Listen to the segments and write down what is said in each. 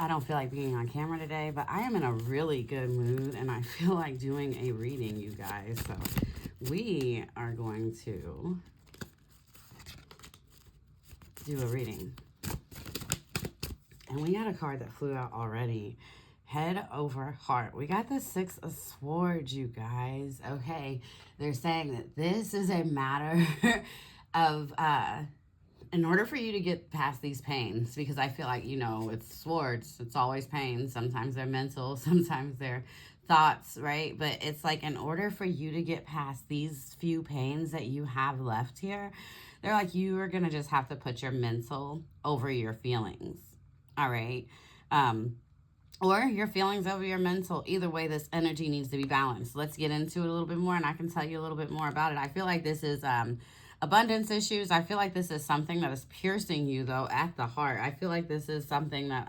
I don't feel like being on camera today, but I am in a really good mood and I feel like doing a reading, you guys. So we are going to do a reading. And we got a card that flew out already. Head over heart. We got the Six of Swords, you guys. Okay. They're saying that this is a matter of in order for you to get past these pains, because I feel like, you know, it's swords, it's always pain. Sometimes they're mental, sometimes they're thoughts, right? But it's like, in order for you to get past these few pains that you have left here, they're like, you are going to just have to put your mental over your feelings. All right. Or your feelings over your mental. Either way, this energy needs to be balanced. Let's get into it a little bit more, and I can tell you a little bit more about it. I feel like this is abundance issues. I feel like this is something that is piercing you, though, at the heart. I feel like this is something that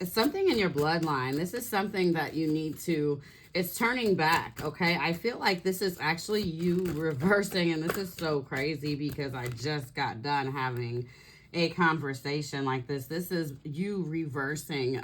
it's something in your bloodline. This is something that you need to, it's turning back, okay? I feel like this is actually you reversing, and this is so crazy because I just got done having a conversation like this. This is you reversing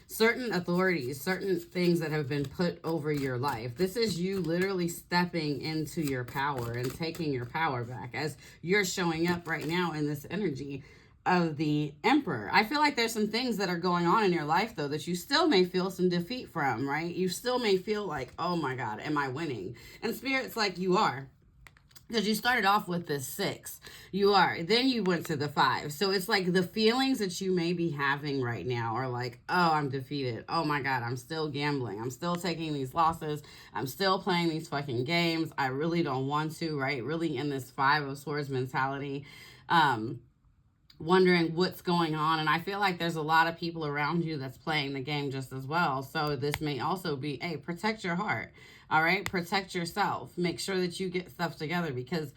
certain authorities, certain things that have been put over your life. This is you literally stepping into your power and taking your power back as you're showing up right now in this energy of the Emperor. I feel like there's some things that are going on in your life, though, that you still may feel some defeat from, right? You still may feel like, oh my God, am I winning? And Spirit's like, you are. Because you started off with this 6. You are. Then you went to the 5. So it's like the feelings that you may be having right now are like, oh, I'm defeated. Oh my God, I'm still gambling. I'm still taking these losses. I'm still playing these fucking games. I really don't want to, right? Really in this 5 of Swords mentality. Wondering what's going on. And I feel like there's a lot of people around you that's playing the game just as well. So this may also be, hey, protect your heart. All right. Protect yourself. Make sure that you get stuff together, because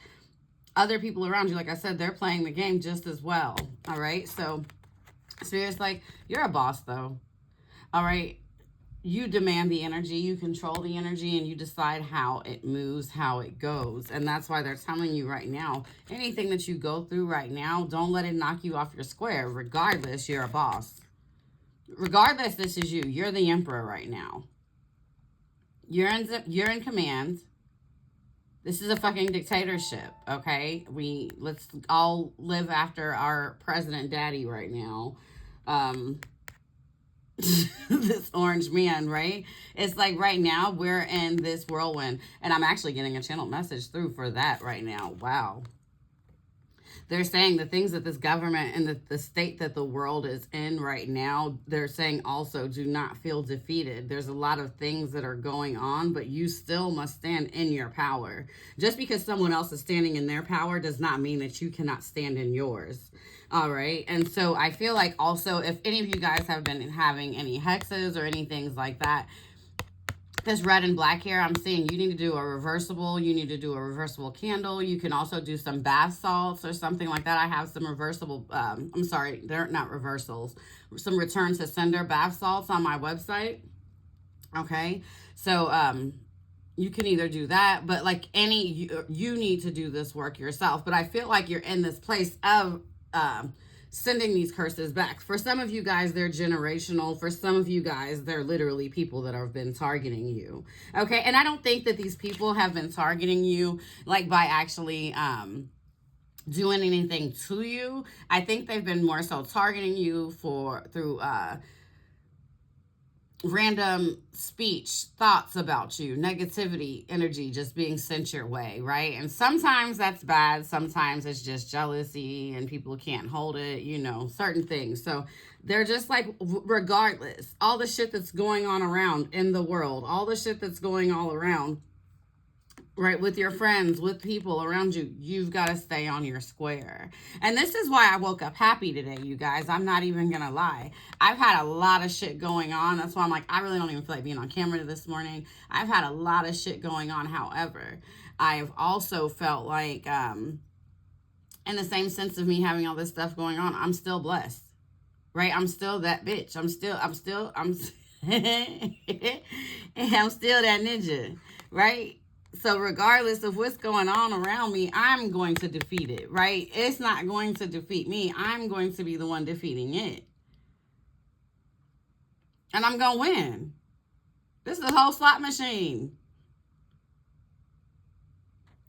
other people around you, like I said, they're playing the game just as well. All right. So Spirit's like, you're a boss though. All right. You demand the energy, you control the energy, and you decide how it moves, how it goes. And that's why they're telling you right now, anything that you go through right now, don't let it knock you off your square. Regardless, you're a boss. Regardless, this is you. You're the Emperor right now. You're in command. This is a fucking dictatorship, okay? Let's all live after our president daddy right now. This orange man, right? It's like right now we're in this whirlwind, and I'm actually getting a channel message through for that right now. Wow. They're saying the things that this government and the state that the world is in right now, they're saying also do not feel defeated. There's a lot of things that are going on, but you still must stand in your power. Just because someone else is standing in their power does not mean that you cannot stand in yours. All right. And so I feel like also, if any of you guys have been having any hexes or any things like that, this red and black here, I'm seeing you need to do a reversible. You need to do a reversible candle. You can also do some bath salts or something like that. I have some reversible, I'm sorry, they're not reversals. Some return to sender bath salts on my website. Okay. So, you can either do that, but like you need to do this work yourself. But I feel like you're in this place of, sending these curses back. For some of you guys, they're generational. For some of you guys, they're literally people that have been targeting you. Okay. And I don't think that these people have been targeting you like by actually, doing anything to you. I think they've been more so targeting you through random speech, thoughts about you, negativity, energy just being sent your way, right? And sometimes that's bad. Sometimes it's just jealousy and people can't hold it, you know, certain things. So they're just like, regardless, all the shit that's going on around in the world, all the shit that's going all around, right, with your friends, with people around you, you've got to stay on your square. And this is why I woke up happy today, you guys. I'm not even gonna lie. I've had a lot of shit going on. That's why I'm like, I really don't even feel like being on camera this morning. I've had a lot of shit going on. However, I've also felt like, in the same sense of me having all this stuff going on, I'm still blessed, right? I'm still that bitch. I'm still I'm I'm still that ninja, right? So regardless of what's going on around me, I'm going to defeat it, right? It's not going to defeat me. I'm going to be the one defeating it. And I'm going to win. This is a whole slot machine.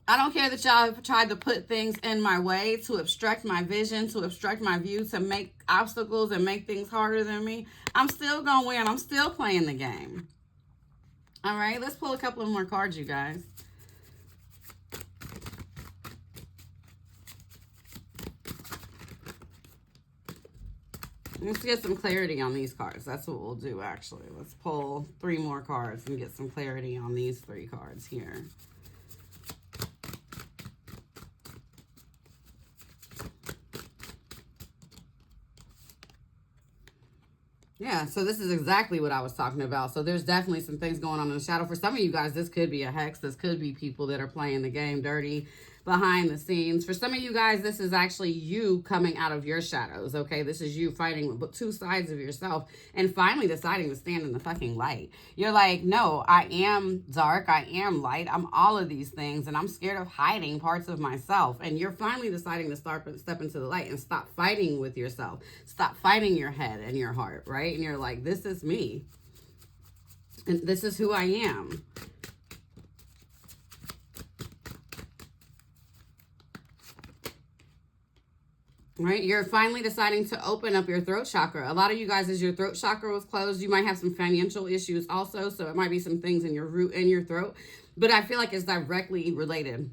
I don't care that y'all have tried to put things in my way to obstruct my vision, to obstruct my view, to make obstacles and make things harder than me. I'm still going to win. I'm still playing the game. All right, let's pull a couple of more cards, you guys. Let's get some clarity on these cards. That's what we'll do, actually. Let's pull 3 more cards and get some clarity on these 3 cards here. Yeah, so this is exactly what I was talking about. So there's definitely some things going on in the shadow. For some of you guys, this could be a hex. This could be people that are playing the game dirty behind the scenes. For some of you guys, this is actually you coming out of your shadows, okay? This is you fighting with 2 sides of yourself and finally deciding to stand in the fucking light. You're like, no, I am dark. I am light. I'm all of these things, and I'm scared of hiding parts of myself. And you're finally deciding to step into the light and stop fighting with yourself. Stop fighting your head and your heart, right? And you're like, this is me. And this is who I am. Right? You're finally deciding to open up your throat chakra. A lot of you guys, as your throat chakra was closed, you might have some financial issues also. So it might be some things in your root and your throat. But I feel like it's directly related.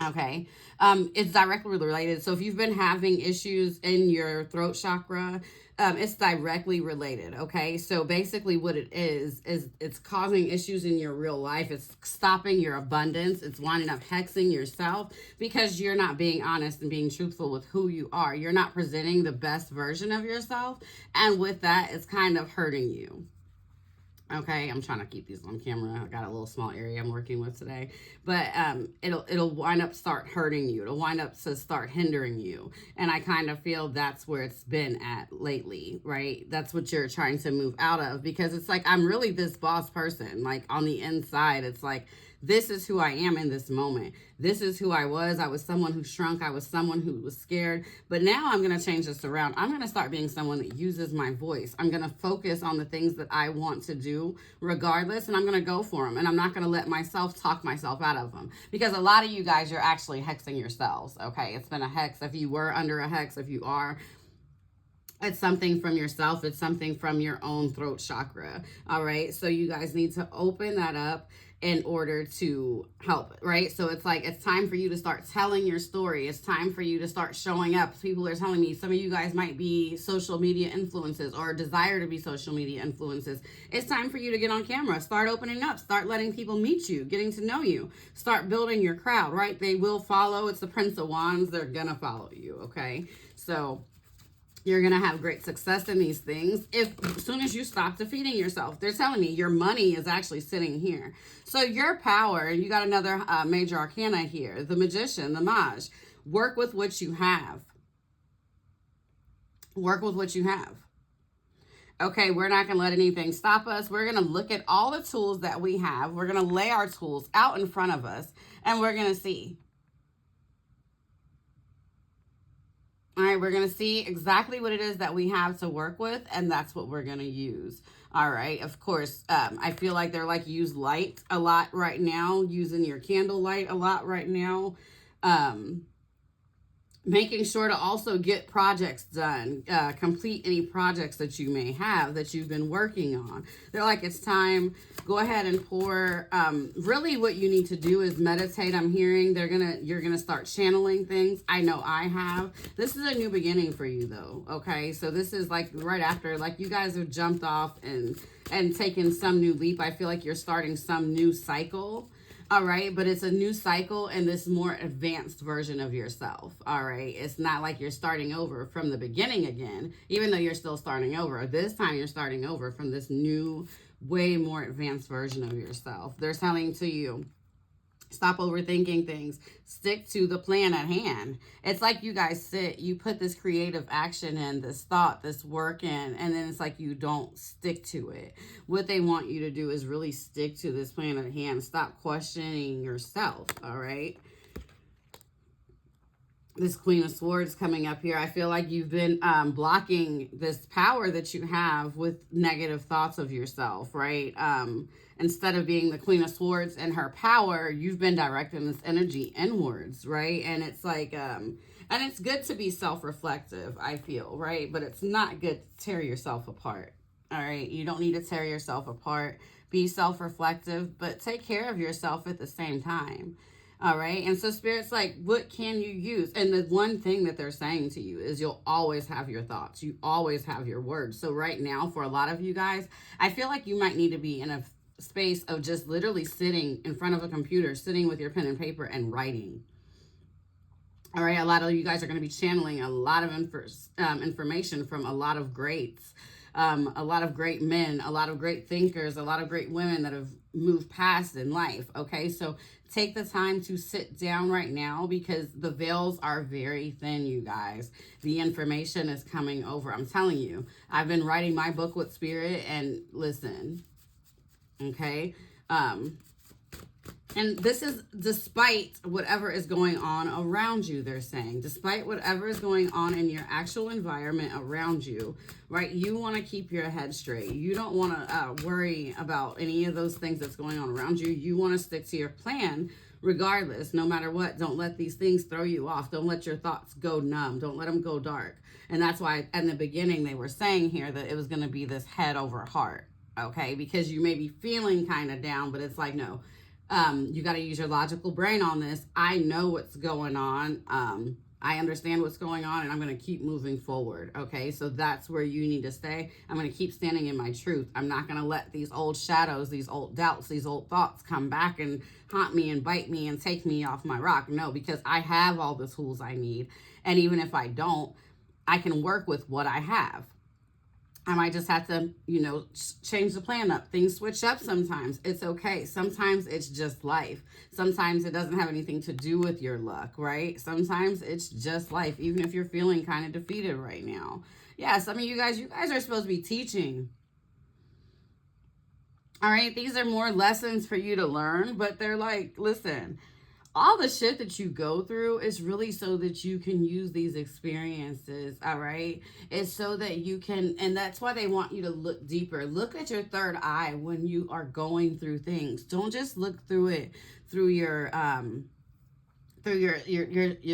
Okay. It's directly related. So if you've been having issues in your throat chakra, it's directly related. Okay. So basically what it is it's causing issues in your real life. It's stopping your abundance. It's winding up hexing yourself because you're not being honest and being truthful with who you are. You're not presenting the best version of yourself. And with that, it's kind of hurting you. Okay, I'm trying to keep these on camera. I got a little small area I'm working with today. But it'll wind up start hurting you. It'll wind up to start hindering you. And I kind of feel that's where it's been at lately, right? That's what you're trying to move out of. Because it's like, I'm really this boss person. Like, on the inside, it's like, this is who I am in this moment. This is who I was. I was someone who shrunk. I was someone who was scared. But now I'm going to change this around. I'm going to start being someone that uses my voice. I'm going to focus on the things that I want to do regardless, and I'm going to go for them. And I'm not going to let myself talk myself out of them. Because a lot of you guys, you're actually hexing yourselves, okay? It's been a hex. If you were under a hex, if you are, it's something from yourself. It's something from your own throat chakra, all right? So you guys need to open that up in order to help, right? So it's like, it's time for you to start telling your story. It's time for you to start showing up. People are telling me, some of you guys might be social media influencers or desire to be social media influencers. It's time for you to get on camera, start opening up, start letting people meet you, getting to know you, start building your crowd, right? They will follow. It's the Prince of Wands. They're gonna follow you, okay? So you're going to have great success in these things as soon as you stop defeating yourself. They're telling me your money is actually sitting here. So your power, you got another major arcana here, the Magician, the Mage. Work with what you have. Work with what you have. Okay, we're not going to let anything stop us. We're going to look at all the tools that we have. We're going to lay our tools out in front of us, and we're going to see. All right, we're going to see exactly what it is that we have to work with, and that's what we're going to use. All right, of course, I feel like they're like, use light a lot right now, using your candle light a lot right now. Making sure to also get projects done, complete any projects that you may have that you've been working on. They're like, it's time, go ahead and pour. Really what you need to do is meditate. I'm hearing you're gonna start channeling things. I know I have. This is a new beginning for you though, okay? So this is like right after, like you guys have jumped off and taken some new leap. I feel like you're starting some new cycle. All right, but it's a new cycle and this more advanced version of yourself. All right, it's not like you're starting over from the beginning again, even though you're still starting over. This time you're starting over from this new, way more advanced version of yourself. They're telling to you, Stop overthinking things. Stick to the plan at hand. It's like you guys you put this creative action in, this thought, this work in, and then it's like you don't stick to it. What they want you to do is really stick to this plan at hand. Stop questioning yourself, all right? This Queen of Swords coming up here. I feel like you've been blocking this power that you have with negative thoughts of yourself, right? Instead of being the Queen of Swords and her power, you've been directing this energy inwards, right? And it's like, and it's good to be self-reflective, I feel, right? But it's not good to tear yourself apart, all right? You don't need to tear yourself apart. Be self-reflective, but take care of yourself at the same time. All right. And so Spirit's like, what can you use? And the one thing that they're saying to you is you'll always have your thoughts. You always have your words. So right now, for a lot of you guys, I feel like you might need to be in a space of just literally sitting in front of a computer, sitting with your pen and paper and writing. All right. A lot of you guys are going to be channeling a lot of information from a lot of greats. A lot of great men, a lot of great thinkers, a lot of great women that have moved past in life. Okay, so take the time to sit down right now because the veils are very thin, you guys. The information is coming over. I'm telling you, I've been writing my book with Spirit, and listen, okay? And this is despite whatever is going on around you, they're saying. Despite whatever is going on in your actual environment around you, right? You want to keep your head straight. You don't want to worry about any of those things that's going on around you. You want to stick to your plan regardless, no matter what. Don't let these things throw you off. Don't let your thoughts go numb. Don't let them go dark. And that's why in the beginning they were saying here that it was going to be this head over heart, okay? Because you may be feeling kind of down, but it's like, no. You got to use your logical brain on this. I know what's going on. I understand what's going on, and I'm going to keep moving forward. Okay, so that's where you need to stay. I'm going to keep standing in my truth. I'm not going to let these old shadows, these old doubts, these old thoughts come back and haunt me and bite me and take me off my rock. No, because I have all the tools I need. And even if I don't, I can work with what I have. I might just have to, change the plan up. Things switch up sometimes. It's okay. Sometimes it's just life. Sometimes it doesn't have anything to do with your luck, right? Sometimes it's just life, even if you're feeling kind of defeated right now. Yeah, some of you guys are supposed to be teaching. All right, these are more lessons for you to learn, but they're like, listen, all the shit that you go through is really so that you can use these experiences, all right? It's so that you can, and that's why they want you to look deeper. Look at your third eye when you are going through things. Don't just look through it through your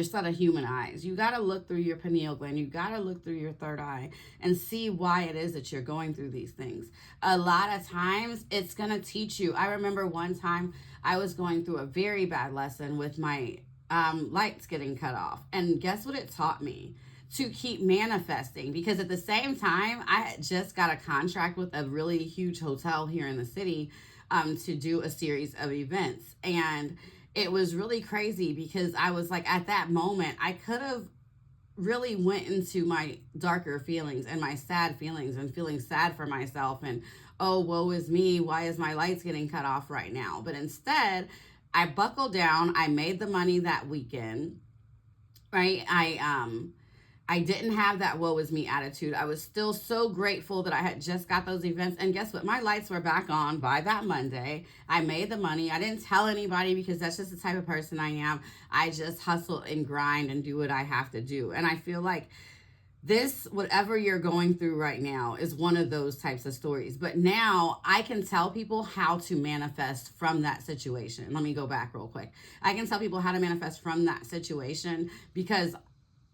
set of human eyes. You got to look through your pineal gland. You got to look through your third eye and see why it is that you're going through these things. A lot of times it's going to teach you. I remember one time I was going through a very bad lesson with my lights getting cut off. And guess what it taught me? To keep manifesting, because at the same time, I had just got a contract with a really huge hotel here in the city to do a series of events. And it was really crazy because I was like, at that moment, I could have really went into my darker feelings and my sad feelings and feeling sad for myself and, oh, woe is me. Why is my lights getting cut off right now? But instead, I buckled down. I made the money that weekend, right? I didn't have that woe is me attitude. I was still so grateful that I had just got those events. And guess what? My lights were back on by that Monday. I made the money. I didn't tell anybody because that's just the type of person I am. I just hustle and grind and do what I have to do. And I feel like this, whatever you're going through right now, is one of those types of stories. But now I can tell people how to manifest from that situation. Let me go back real quick. I can tell people how to manifest from that situation because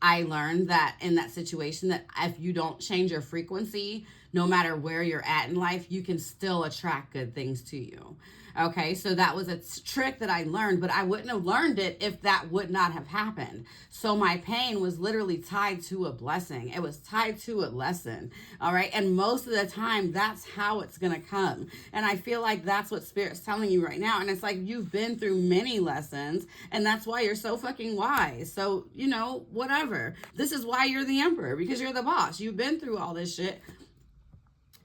I learned that in that situation that if you don't change your frequency, no matter where you're at in life, you can still attract good things to you. Okay, so that was a trick that I learned, but I wouldn't have learned it if that would not have happened. So my pain was literally tied to a blessing. It was tied to a lesson, all right? And most of the time, that's how it's going to come. And I feel like that's what Spirit's telling you right now. And it's like you've been through many lessons, and that's why you're so fucking wise. So, whatever. This is why you're the emperor, because you're the boss. You've been through all this shit.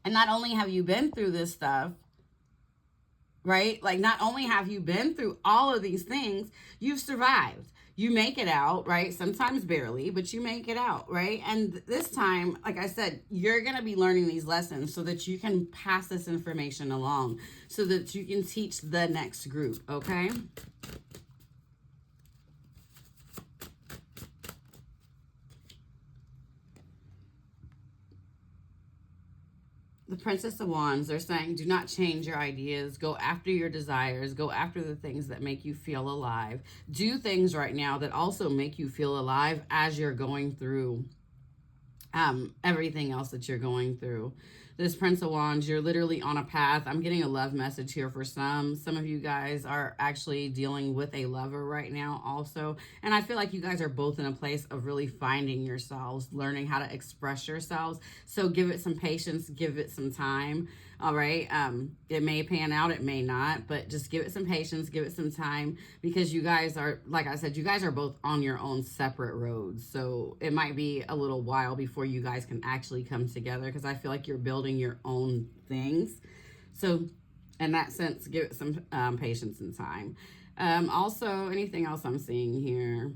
And not only have you been through this stuff, right? Like, not only have you been through all of these things, you've survived. You make it out, right? Sometimes barely, but you make it out, right? And this time, like I said, you're going to be learning these lessons so that you can pass this information along, so that you can teach the next group, okay? The Princess of Wands, they're saying, do not change your ideas. Go after your desires. Go after the things that make you feel alive. Do things right now that also make you feel alive as you're going through everything else that you're going through. This Prince of Wands, you're literally on a path. I'm getting a love message here for some. Some of you guys are actually dealing with a lover right now also. And I feel like you guys are both in a place of really finding yourselves, learning how to express yourselves. So give it some patience, give it some time. All right. It may pan out, it may not, but just give it some patience, give it some time, because you guys are, like I said, you guys are both on your own separate roads. So it might be a little while before you guys can actually come together, because I feel like you're building your own things. So in that sense, give it some patience and time. Also, anything else I'm seeing here?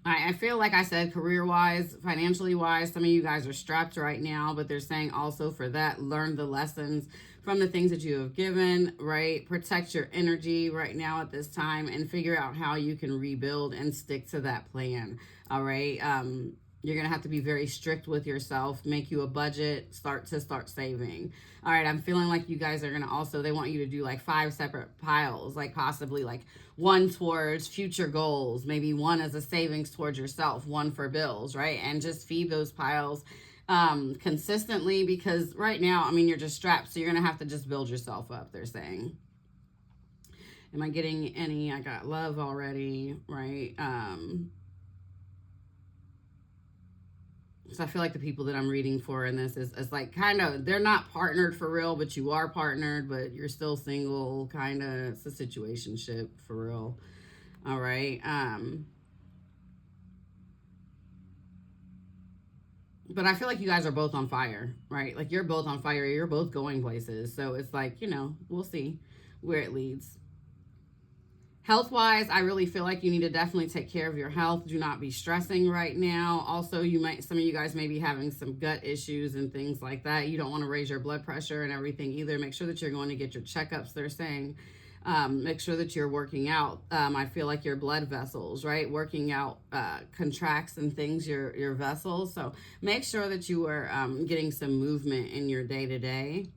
I feel like I said, career-wise, financially-wise, some of you guys are strapped right now, but they're saying also for that, learn the lessons from the things that you have given, right? Protect your energy right now at this time and figure out how you can rebuild and stick to that plan, all right? You're going to have to be very strict with yourself, make you a budget, start saving. All right, I'm feeling like you guys are going to also, they want you to do like 5 separate piles, like possibly like one towards future goals, maybe one as a savings towards yourself, one for bills, right? And just feed those piles consistently, because right now, I mean, you're just strapped. So you're going to have to just build yourself up, they're saying. Am I getting any? I got love already, right? So I feel like the people that I'm reading for in this is like kind of, they're not partnered for real, but you are partnered, but you're still single, kind of. It's a situationship for real. All right. But I feel like you guys are both on fire, right? Like, you're both on fire. You're both going places. So it's like, we'll see where it leads. Health wise, I really feel like you need to definitely take care of your health. Do not be stressing right now. Also, some of you guys may be having some gut issues and things like that. You don't want to raise your blood pressure and everything either. Make sure that you're going to get your checkups, they're saying. Make sure that you're working out. I feel like your blood vessels, right? Working out contracts and things, your vessels. So make sure that you are getting some movement in your day to day.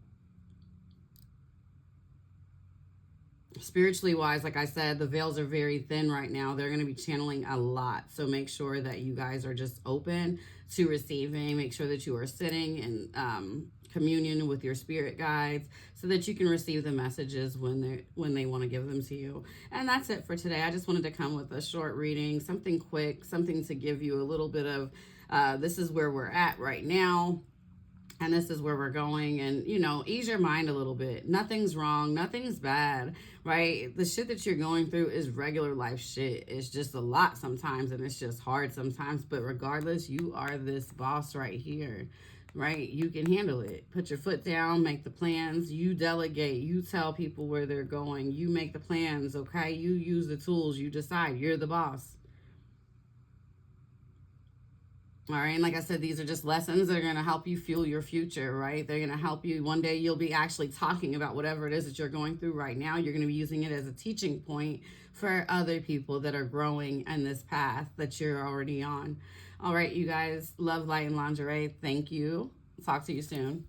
Spiritually wise, like I said, the veils are very thin right now. They're going to be channeling a lot. So make sure that you guys are just open to receiving. Make sure that you are sitting in communion with your spirit guides so that you can receive the messages when they want to give them to you. And that's it for today. I just wanted to come with a short reading, something quick, something to give you a little bit of this is where we're at right now. And this is where we're going, and ease your mind a little bit. Nothing's wrong, nothing's bad, right? The shit that you're going through is regular life shit. It's just a lot sometimes, and it's just hard sometimes, but regardless, you are this boss right here, right? You can handle it. Put your foot down, make the plans, you delegate, you tell people where they're going, you make the plans, okay? You use the tools, you decide, you're the boss. All right. And like I said, these are just lessons that are going to help you fuel your future, right? They're going to help you. One day you'll be actually talking about whatever it is that you're going through right now. You're going to be using it as a teaching point for other people that are growing in this path that you're already on. All right, you guys. Love, light, and lingerie. Thank you. Talk to you soon.